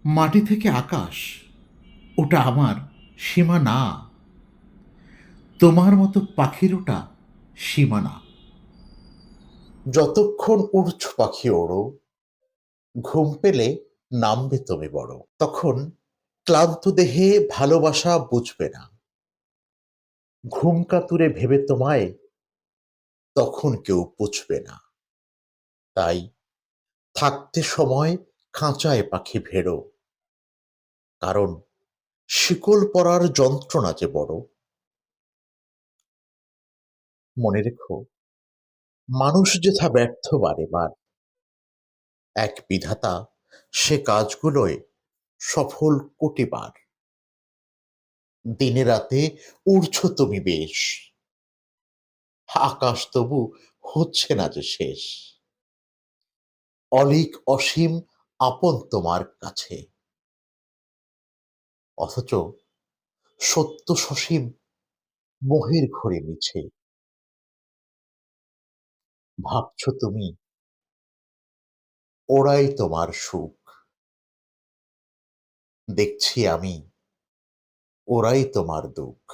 মাটি থেকে আকাশ, ওটা আমার সীমা না। তোমার মতো পাখির ওটা সীমা না। যতক্ষণ উড়ছ পাখি ওড়ো, ঘুম পেলে নামবে তুমি বড়। তখন ক্লান্ত দেহে ভালোবাসা বুঝবে না, ঘুম কাতুরে ভেবে তোমায় তখন কেউ পুছবে না। তাই থাকতে সময় খাঁচায় পাখি ভেড়ো, কারণ শিকল পরার যন্ত্রণা যে বড়। মনে রেখো, মানুষ যেথা ব্যর্থ বারে বার, এক বিধাতা সে কাজগুলোয় সফল কোটিবার। দিনে রাতে উড়ছ তুমি বেশ, আকাশ তবু হচ্ছে না যে শেষ। অলীক অসীম আপন তোমার কাছে, অথচ সত্য সসীম মোহের ঘোরে মিছে। ভাবছ তুমি ওরাই তোমার সুখ, দেখছি আমি ওরাই তোমার দুঃখ।